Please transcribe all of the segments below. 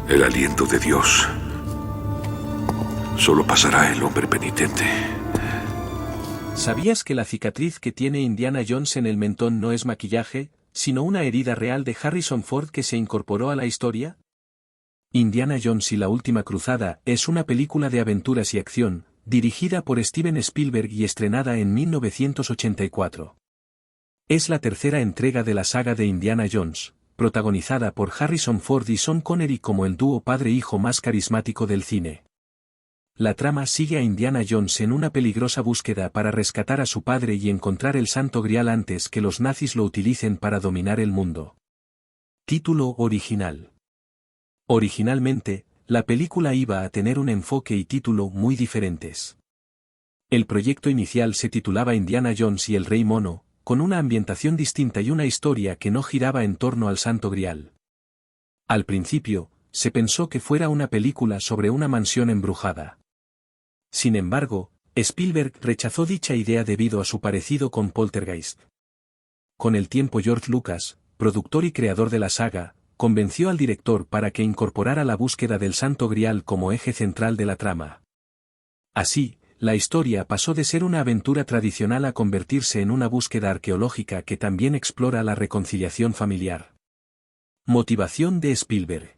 El aliento de Dios. Solo pasará el hombre penitente. ¿Sabías que la cicatriz que tiene Indiana Jones en el mentón no es maquillaje, sino una herida real de Harrison Ford que se incorporó a la historia? Indiana Jones y la Última Cruzada es una película de aventuras y acción, dirigida por Steven Spielberg y estrenada en 1984. Es la tercera entrega de la saga de Indiana Jones, protagonizada por Harrison Ford y Sean Connery como el dúo padre-hijo más carismático del cine. La trama sigue a Indiana Jones en una peligrosa búsqueda para rescatar a su padre y encontrar el Santo Grial antes que los nazis lo utilicen para dominar el mundo. Título original. Originalmente, la película iba a tener un enfoque y título muy diferentes. El proyecto inicial se titulaba Indiana Jones y el Rey Mono, con una ambientación distinta y una historia que no giraba en torno al Santo Grial. Al principio, se pensó que fuera una película sobre una mansión embrujada. Sin embargo, Spielberg rechazó dicha idea debido a su parecido con Poltergeist. Con el tiempo George Lucas, productor y creador de la saga, convenció al director para que incorporara la búsqueda del Santo Grial como eje central de la trama. Así, la historia pasó de ser una aventura tradicional a convertirse en una búsqueda arqueológica que también explora la reconciliación familiar. Motivación de Spielberg.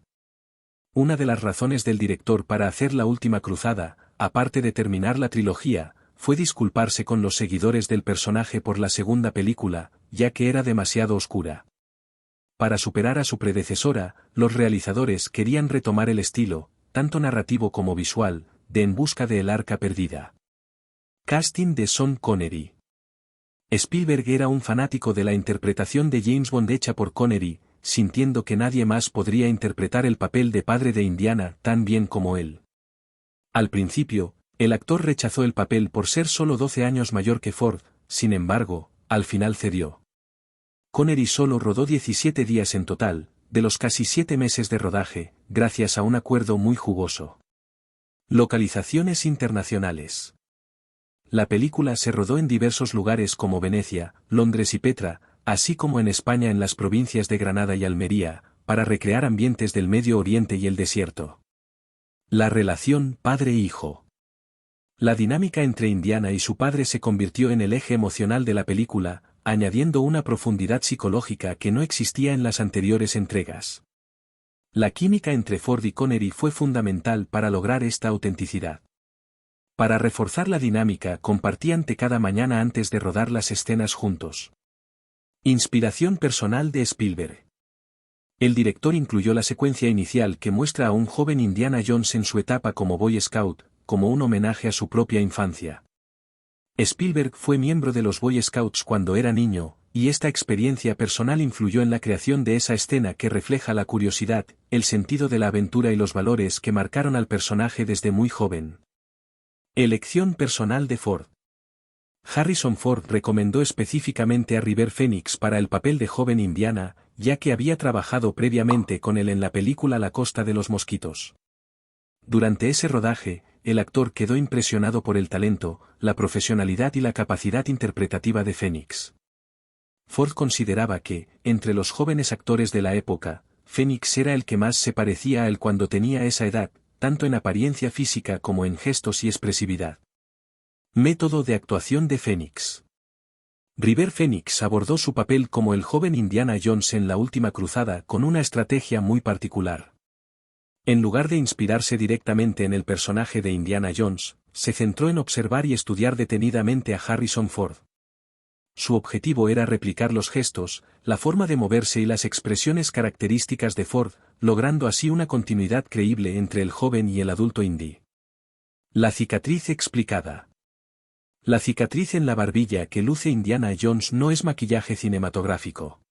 Una de las razones del director para hacer La Última Cruzada, aparte de terminar la trilogía, fue disculparse con los seguidores del personaje por la segunda película, ya que era demasiado oscura. Para superar a su predecesora, los realizadores querían retomar el estilo, tanto narrativo como visual, de En busca de el arca perdida. Casting de Sean Connery. Spielberg era un fanático de la interpretación de James Bond hecha por Connery, sintiendo que nadie más podría interpretar el papel de padre de Indiana tan bien como él. Al principio, el actor rechazó el papel por ser solo 12 años mayor que Ford, sin embargo, al final cedió. Connery solo rodó 17 días en total, de los casi 7 meses de rodaje, gracias a un acuerdo muy jugoso. Localizaciones internacionales. La película se rodó en diversos lugares como Venecia, Londres y Petra, así como en España en las provincias de Granada y Almería, para recrear ambientes del Medio Oriente y el desierto. La relación padre-hijo. La dinámica entre Indiana y su padre se convirtió en el eje emocional de la película, añadiendo una profundidad psicológica que no existía en las anteriores entregas. La química entre Ford y Connery fue fundamental para lograr esta autenticidad. Para reforzar la dinámica compartían té cada mañana antes de rodar las escenas juntos. Inspiración personal de Spielberg. El director incluyó la secuencia inicial que muestra a un joven Indiana Jones en su etapa como Boy Scout, como un homenaje a su propia infancia. Spielberg fue miembro de los Boy Scouts cuando era niño, y esta experiencia personal influyó en la creación de esa escena que refleja la curiosidad, el sentido de la aventura y los valores que marcaron al personaje desde muy joven. Elección personal de Ford. Harrison Ford recomendó específicamente a River Phoenix para el papel de joven Indiana, ya que había trabajado previamente con él en la película La Costa de los Mosquitos. Durante ese rodaje, el actor quedó impresionado por el talento, la profesionalidad y la capacidad interpretativa de Phoenix. Ford consideraba que, entre los jóvenes actores de la época, Phoenix era el que más se parecía a él cuando tenía esa edad, tanto en apariencia física como en gestos y expresividad. Método de actuación de Phoenix. River Phoenix abordó su papel como el joven Indiana Jones en La Última Cruzada con una estrategia muy particular. En lugar de inspirarse directamente en el personaje de Indiana Jones, se centró en observar y estudiar detenidamente a Harrison Ford. Su objetivo era replicar los gestos, la forma de moverse y las expresiones características de Ford, logrando así una continuidad creíble entre el joven y el adulto Indy. La cicatriz explicada. La cicatriz en la barbilla que luce Indiana Jones no es maquillaje cinematográfico.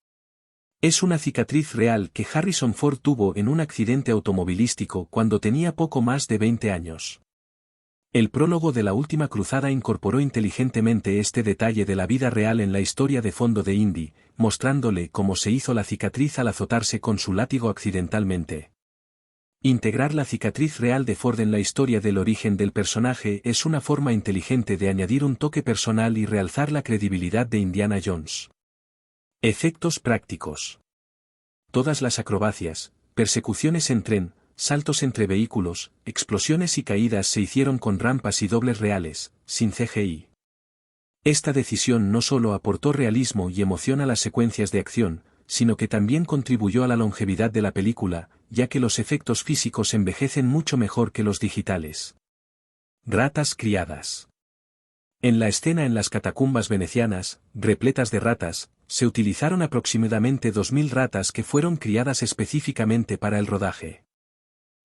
Es una cicatriz real que Harrison Ford tuvo en un accidente automovilístico cuando tenía poco más de 20 años. El prólogo de La Última Cruzada incorporó inteligentemente este detalle de la vida real en la historia de fondo de Indy, mostrándole cómo se hizo la cicatriz al azotarse con su látigo accidentalmente. Integrar la cicatriz real de Ford en la historia del origen del personaje es una forma inteligente de añadir un toque personal y realzar la credibilidad de Indiana Jones. Efectos prácticos. Todas las acrobacias, persecuciones en tren, saltos entre vehículos, explosiones y caídas se hicieron con rampas y dobles reales, sin CGI. Esta decisión no solo aportó realismo y emoción a las secuencias de acción, sino que también contribuyó a la longevidad de la película, ya que los efectos físicos envejecen mucho mejor que los digitales. Ratas criadas. En la escena en las catacumbas venecianas, repletas de ratas, se utilizaron aproximadamente 2000 ratas que fueron criadas específicamente para el rodaje.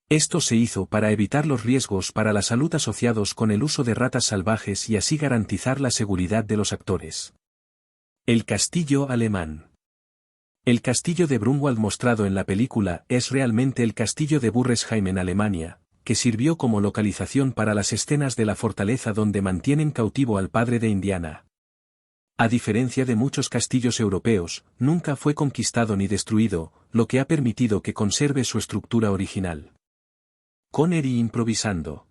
Esto se hizo para evitar los riesgos para la salud asociados con el uso de ratas salvajes y así garantizar la seguridad de los actores. El castillo alemán. El castillo de Brunwald mostrado en la película es realmente el castillo de Burresheim en Alemania, que sirvió como localización para las escenas de la fortaleza donde mantienen cautivo al padre de Indiana. A diferencia de muchos castillos europeos, nunca fue conquistado ni destruido, lo que ha permitido que conserve su estructura original. Connery improvisando.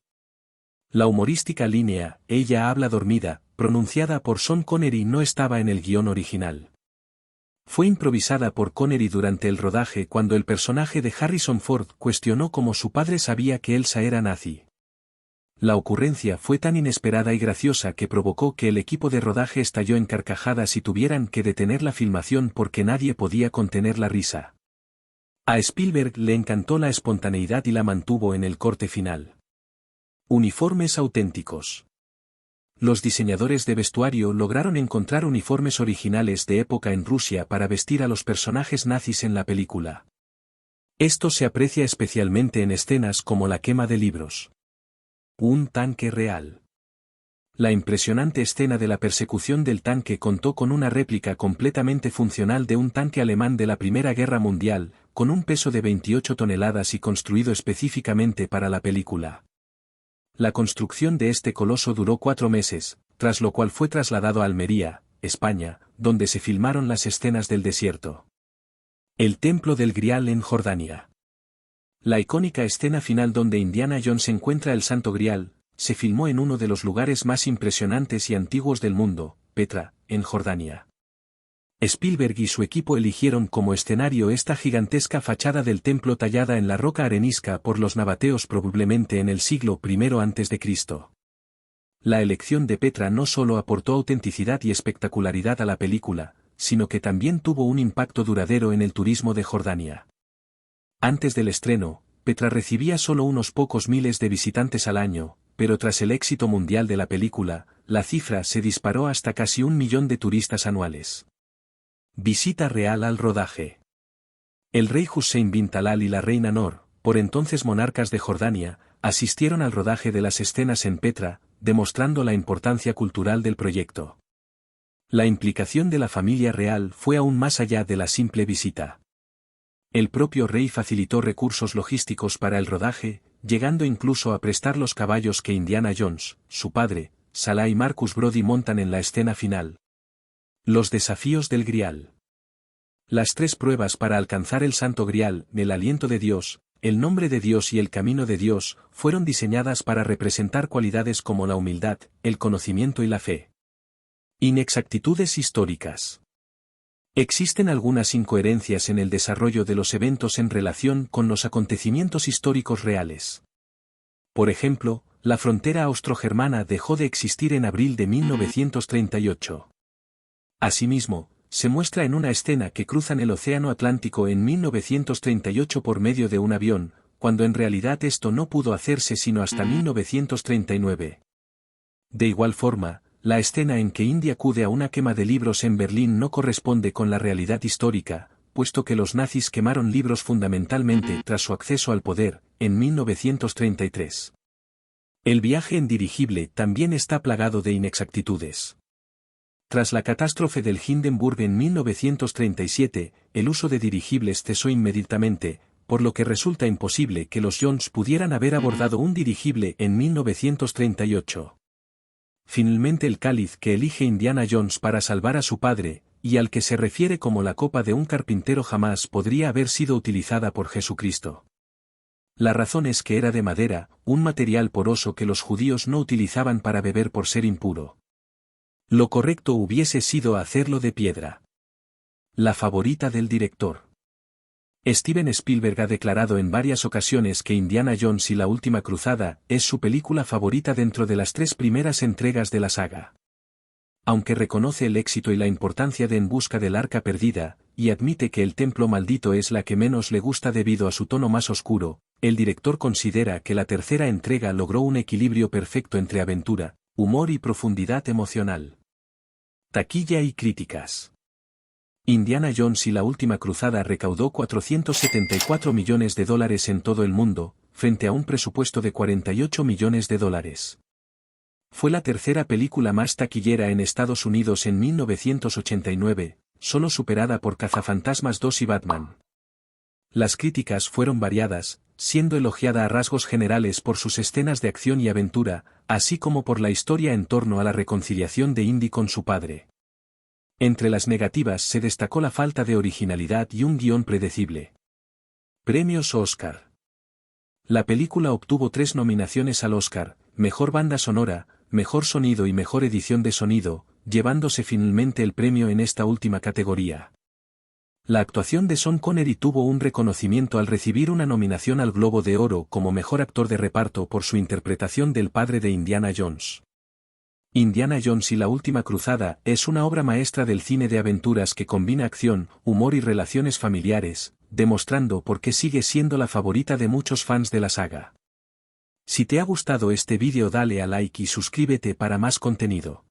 La humorística línea, "ella habla dormida", pronunciada por Sean Connery no estaba en el guión original. Fue improvisada por Connery durante el rodaje cuando el personaje de Harrison Ford cuestionó cómo su padre sabía que Elsa era nazi. La ocurrencia fue tan inesperada y graciosa que provocó que el equipo de rodaje estalló en carcajadas y tuvieran que detener la filmación porque nadie podía contener la risa. A Spielberg le encantó la espontaneidad y la mantuvo en el corte final. Uniformes auténticos. Los diseñadores de vestuario lograron encontrar uniformes originales de época en Rusia para vestir a los personajes nazis en la película. Esto se aprecia especialmente en escenas como la quema de libros. Un tanque real. La impresionante escena de la persecución del tanque contó con una réplica completamente funcional de un tanque alemán de la Primera Guerra Mundial, con un peso de 28 toneladas y construido específicamente para la película. La construcción de este coloso duró 4 meses, tras lo cual fue trasladado a Almería, España, donde se filmaron las escenas del desierto. El Templo del Grial en Jordania. La icónica escena final donde Indiana Jones encuentra el Santo Grial, se filmó en uno de los lugares más impresionantes y antiguos del mundo, Petra, en Jordania. Spielberg y su equipo eligieron como escenario esta gigantesca fachada del templo tallada en la roca arenisca por los nabateos probablemente en el siglo I a.C. La elección de Petra no solo aportó autenticidad y espectacularidad a la película, sino que también tuvo un impacto duradero en el turismo de Jordania. Antes del estreno, Petra recibía solo unos pocos miles de visitantes al año, pero tras el éxito mundial de la película, la cifra se disparó hasta casi 1 millón de turistas anuales. Visita real al rodaje. El rey Hussein bin Talal y la reina Noor, por entonces monarcas de Jordania, asistieron al rodaje de las escenas en Petra, demostrando la importancia cultural del proyecto. La implicación de la familia real fue aún más allá de la simple visita. El propio rey facilitó recursos logísticos para el rodaje, llegando incluso a prestar los caballos que Indiana Jones, su padre, Salah y Marcus Brody montan en la escena final. Los desafíos del Grial. Las 3 pruebas para alcanzar el Santo Grial, el aliento de Dios, el nombre de Dios y el camino de Dios, fueron diseñadas para representar cualidades como la humildad, el conocimiento y la fe. Inexactitudes históricas. Existen algunas incoherencias en el desarrollo de los eventos en relación con los acontecimientos históricos reales. Por ejemplo, la frontera austrogermana dejó de existir en abril de 1938. Asimismo, se muestra en una escena que cruzan el Océano Atlántico en 1938 por medio de un avión, cuando en realidad esto no pudo hacerse sino hasta 1939. De igual forma, la escena en que Indy acude a una quema de libros en Berlín no corresponde con la realidad histórica, puesto que los nazis quemaron libros fundamentalmente tras su acceso al poder, en 1933. El viaje en dirigible también está plagado de inexactitudes. Tras la catástrofe del Hindenburg en 1937, el uso de dirigibles cesó inmediatamente, por lo que resulta imposible que los Jones pudieran haber abordado un dirigible en 1938. Finalmente el cáliz que elige Indiana Jones para salvar a su padre, y al que se refiere como la copa de un carpintero jamás podría haber sido utilizada por Jesucristo. La razón es que era de madera, un material poroso que los judíos no utilizaban para beber por ser impuro. Lo correcto hubiese sido hacerlo de piedra. La favorita del director. Steven Spielberg ha declarado en varias ocasiones que Indiana Jones y la Última Cruzada es su película favorita dentro de las 3 primeras entregas de la saga. Aunque reconoce el éxito y la importancia de En busca del arca perdida, y admite que El templo maldito es la que menos le gusta debido a su tono más oscuro, el director considera que la tercera entrega logró un equilibrio perfecto entre aventura, humor y profundidad emocional. Taquilla y críticas. Indiana Jones y la Última Cruzada recaudó $474 millones en todo el mundo, frente a un presupuesto de $48 millones. Fue la tercera película más taquillera en Estados Unidos en 1989, solo superada por Cazafantasmas 2 y Batman. Las críticas fueron variadas, siendo elogiada a rasgos generales por sus escenas de acción y aventura, así como por la historia en torno a la reconciliación de Indy con su padre. Entre las negativas se destacó la falta de originalidad y un guión predecible. Premios Oscar. La película obtuvo 3 nominaciones al Oscar, Mejor Banda Sonora, Mejor Sonido y Mejor Edición de Sonido, llevándose finalmente el premio en esta última categoría. La actuación de Sean Connery tuvo un reconocimiento al recibir una nominación al Globo de Oro como Mejor Actor de Reparto por su interpretación del padre de Indiana Jones. Indiana Jones y la Última Cruzada es una obra maestra del cine de aventuras que combina acción, humor y relaciones familiares, demostrando por qué sigue siendo la favorita de muchos fans de la saga. Si te ha gustado este vídeo dale a like y suscríbete para más contenido.